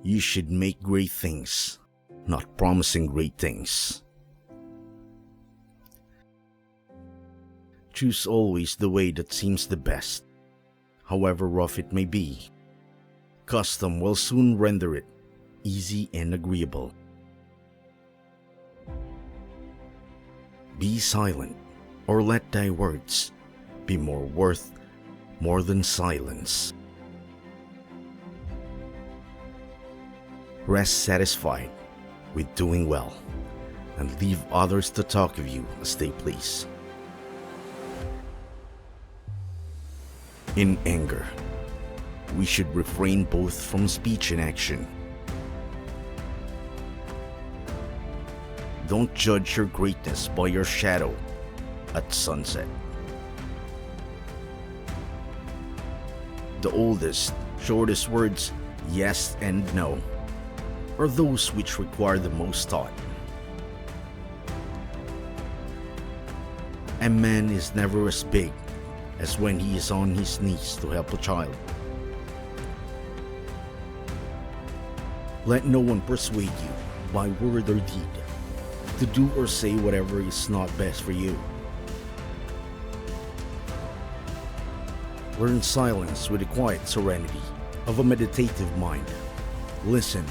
You should make great things, not promising great things. Choose always the way that seems the best, however rough it may be. Custom will soon render it easy and agreeable. Be silent, or let thy words be more worth more than silence. Rest satisfied with doing well, and leave others to talk of you as they please. In anger, we should refrain both from speech and action. Don't judge your greatness by your shadow at sunset. The oldest, shortest words, yes and no, are those which require the most thought. A man is never as big as when he is on his knees to help a child. Let no one persuade you by word or deed to do or say whatever is not best for you. Learn silence with the quiet serenity of a meditative mind. Listen,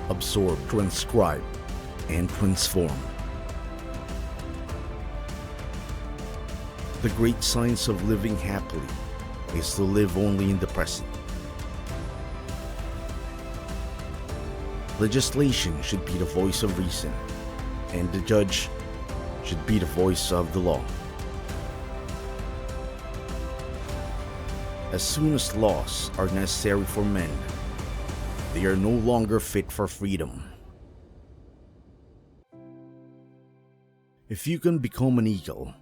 absorb, transcribe, and transform. The great science of living happily is to live only in the present. Legislation should be the voice of reason, and the judge should be the voice of the law. As soon as laws are necessary for men, they are no longer fit for freedom. If you can become an eagle,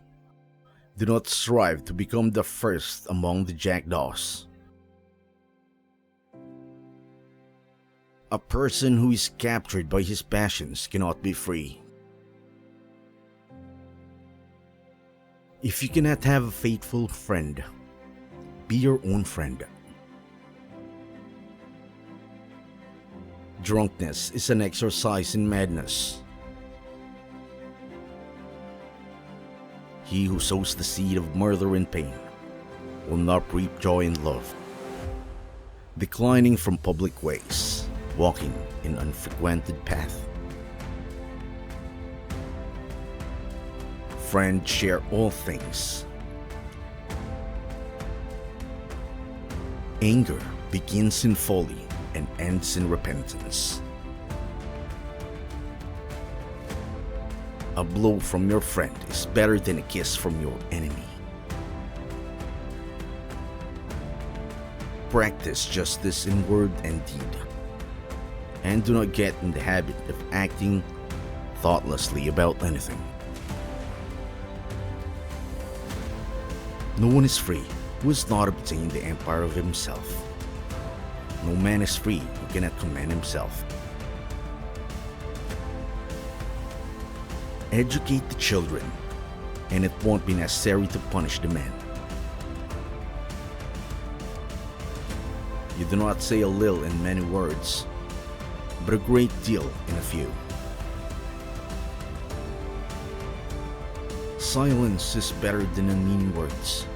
do not strive to become the first among the jackdaws. A person who is captured by his passions cannot be free. If you cannot have a faithful friend, be your own friend. Drunkenness is an exercise in madness. He who sows the seed of murder and pain will not reap joy and love. Declining from public ways, walking in unfrequented path. Friends share all things. Anger begins in folly and ends in repentance. A blow from your friend is better than a kiss from your enemy. Practice justice in word and deed, and do not get in the habit of acting thoughtlessly about anything. No one is free who has not obtained the empire of himself. No man is free who cannot command himself. Educate the children, and it won't be necessary to punish the men. You do not say a little in many words, but a great deal in a few. Silence is better than unmeaning words.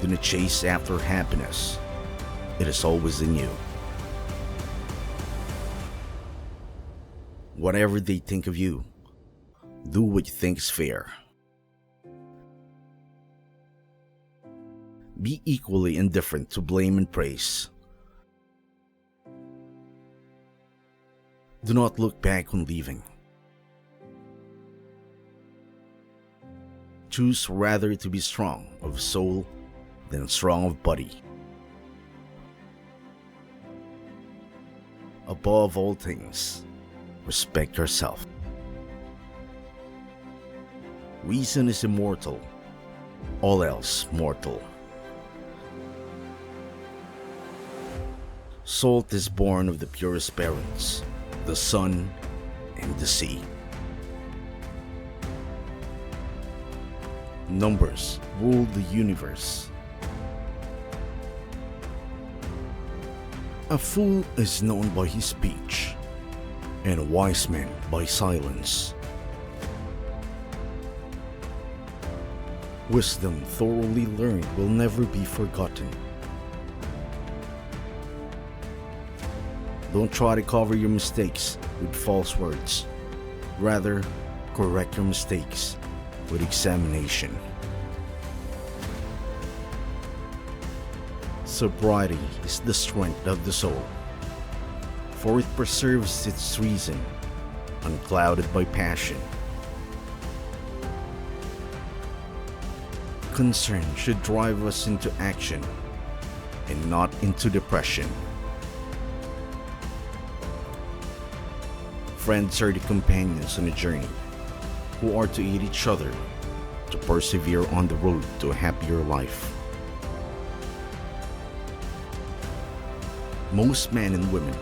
Do not chase after happiness. It is always in you. Whatever they think of you, do what you think is fair. Be equally indifferent to blame and praise. Do not look back on leaving. Choose rather to be strong of soul than strong of body. Above all things, respect yourself. Reason is immortal, all else mortal. Salt is born of the purest parents, the sun and the sea. Numbers rule the universe. A fool is known by his speech, and a wise man by silence. Wisdom thoroughly learned will never be forgotten. Don't try to cover your mistakes with false words. Rather, correct your mistakes with examination. Sobriety is the strength of the soul, for it preserves its reason, unclouded by passion. Concern should drive us into action and not into depression. Friends are the companions on a journey who are to aid each other to persevere on the road to a happier life. Most men and women,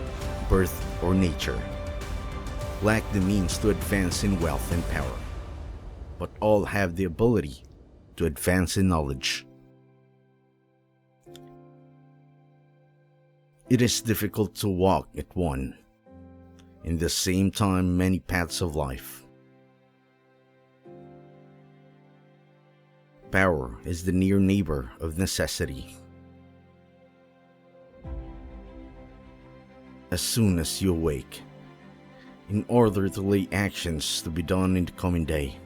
birth or nature, lack the means to advance in wealth and power, but all have the ability to advance in knowledge. It is difficult to walk at one in the same time many paths of life. Power is the near neighbor of necessity. As soon as you awake, in order to lay actions to be done in the coming day.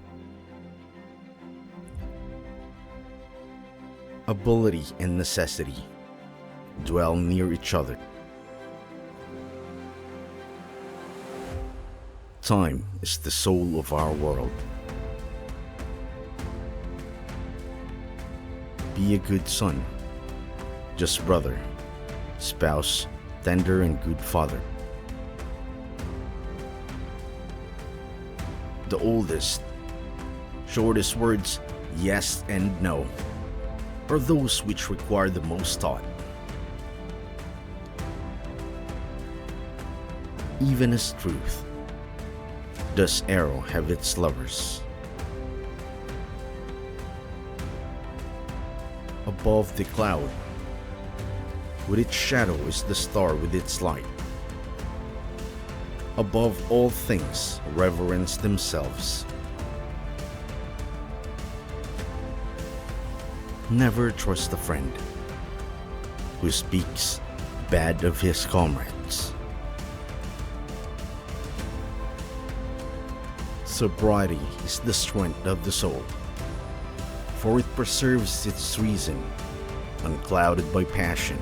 Ability and necessity dwell near each other. Time is the soul of our world. Be a good son, just brother, spouse, tender and good father. The oldest, shortest words, yes and no, are those which require the most thought. Even as truth does arrow have its lovers. Above the cloud, with its shadow is the star with its light. Above all things reverence themselves. Never trust a friend who speaks bad of his comrades. Sobriety is the strength of the soul, for it preserves its reason, unclouded by passion.